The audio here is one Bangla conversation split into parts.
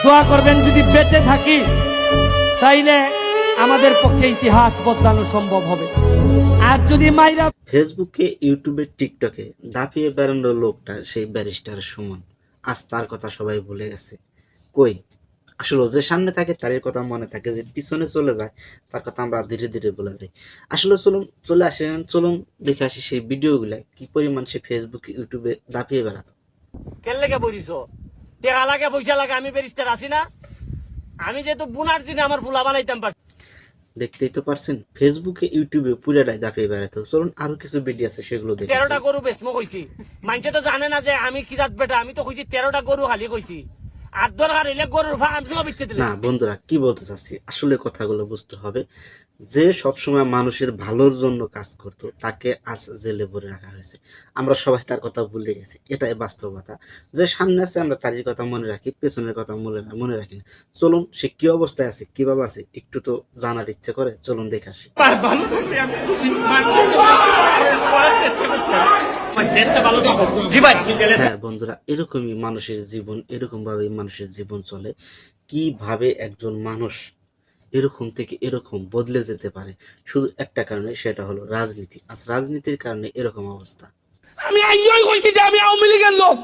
দোয়া করবেন যদি বেঁচে থাকি তাইলে আমাদের পক্ষে ইতিহাস বদলানো সম্ভব হবে। আর যদি মাইরা ফেসবুকে, ইউটিউবে, টিকটকে দাপিয়ে বেড়ানোর লোকটা সেই ব্যারিস্টার সুমন, আজ তার কথা সবাই ভুলে গেছে। কই, আসলে যে সামনে থাকে তার কথা মনে থাকে, যে পিছনে চলে যায় তার কথা আমরা ধীরে ধীরে বলে যাই। আসলে চলে আসেন, চলুন দেখে আসি সেই ভিডিওগুলা কি পরিমাণ সে ফেসবুকে, ইউটিউবে দাপিয়ে বেড়াতো। কেন লেগে বলিস টেকা লাগে পয়সা লাগে, আমি ব্যারিস্টার আছি না? আমি যেহেতু বুনার জিনে আমার ফুলা বানাইতাম পারছি। দেখতেই তো পারছেন ফেসবুকে, ইউটিউবে পুরাটাই দাপিয়ে বেড়াতো। চলুন আরো কিছু ভিডিও আছে সেগুলো দেখে 13টা গরু বেচমো কইছি, মানুষে তো জানে না যে আমি কি জাত বেটা। আমি তো কইছি 13টা গরু খালি কইছি, আর দরকার হইলে গরুর ফার্ম সব বিচ্ছে দিলে। না বন্ধুরা, কি বলতে চাচ্ছি আসলে কথাগুলো বুঝতে হবে। যে সবসময় মানুষের ভালোর জন্য কাজ করত তাকে আজ জেলে ভরে রাখা হয়েছে। আমরা সবাই তার কথা ভুলে গেছি, এটাই বাস্তবতা। যে সামনে আছে আমরা তারই কথা মনে রাখি, পেছনের কথা মনে রাখি না। চলুন সে কি অবস্থায় আছে, কিভাবে আছে, একটু তো জানার ইচ্ছে করে, চলুন দেখে আসি। ভালো থাকলে আমি খুশি, মানুষের করার চেষ্টা করছি, দেশটা ভালো থাকো। জি ভাই। হ্যাঁ বন্ধুরা, এরকমই মানুষের জীবন, এরকম ভাবেই মানুষের জীবন চলে। কিভাবে একজন মানুষ এরকম থেকে এরকম বদলে যেতে পারে, শুধু একটা কারণে, সেটা হলো রাজনীতি। আজ রাজনীতির কারণে এরকম অবস্থা। আমি আইয়ই কইছি যে আমি আওয়ামী লীগের লোক,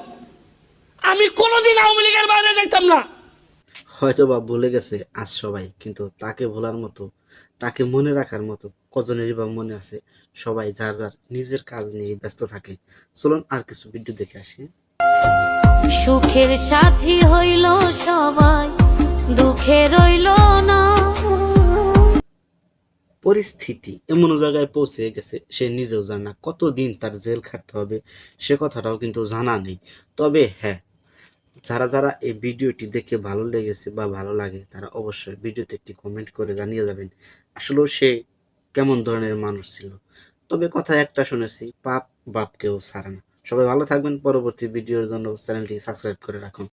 আমি কোনোদিন আওয়ামী লীগের বাইরে যাইতাম না। হয়তো বা ভুলে গেছে আজ সবাই, কিন্তু তাকে ভোলার মতো, তাকে মনে রাখার মতো কজনেরই বা মনে আছে? সবাই যার যার নিজের কাজ নিয়ে ব্যস্ত থাকে। চলুন আর কিছু ভিডিও দেখে আসি। সুখের সাথী হইল সবাই, দুঃখে রইল না। পরিস্থিতি এমন জায়গায় পৌঁছে গেছে সে নিজেও জানে না কতদিন তার জেল খাটতে হবে, সে কথাটাও কিন্তু জানা নেই। তবে হ্যাঁ, যারা যারা এই ভিডিওটি দেখে ভালো লেগেছে বা ভালো লাগে তারা অবশ্যই ভিডিওতে একটি কমেন্ট করে জানিয়ে যাবেন আসলেও সে কেমন ধরনের মানুষ ছিল। তবে কথা একটা শুনেছি, পাপ বাপকেও ছাড়ে না। সবাই ভালো থাকবেন, পরবর্তী ভিডিওর জন্য চ্যানেলটি সাবস্ক্রাইব করে রাখুন।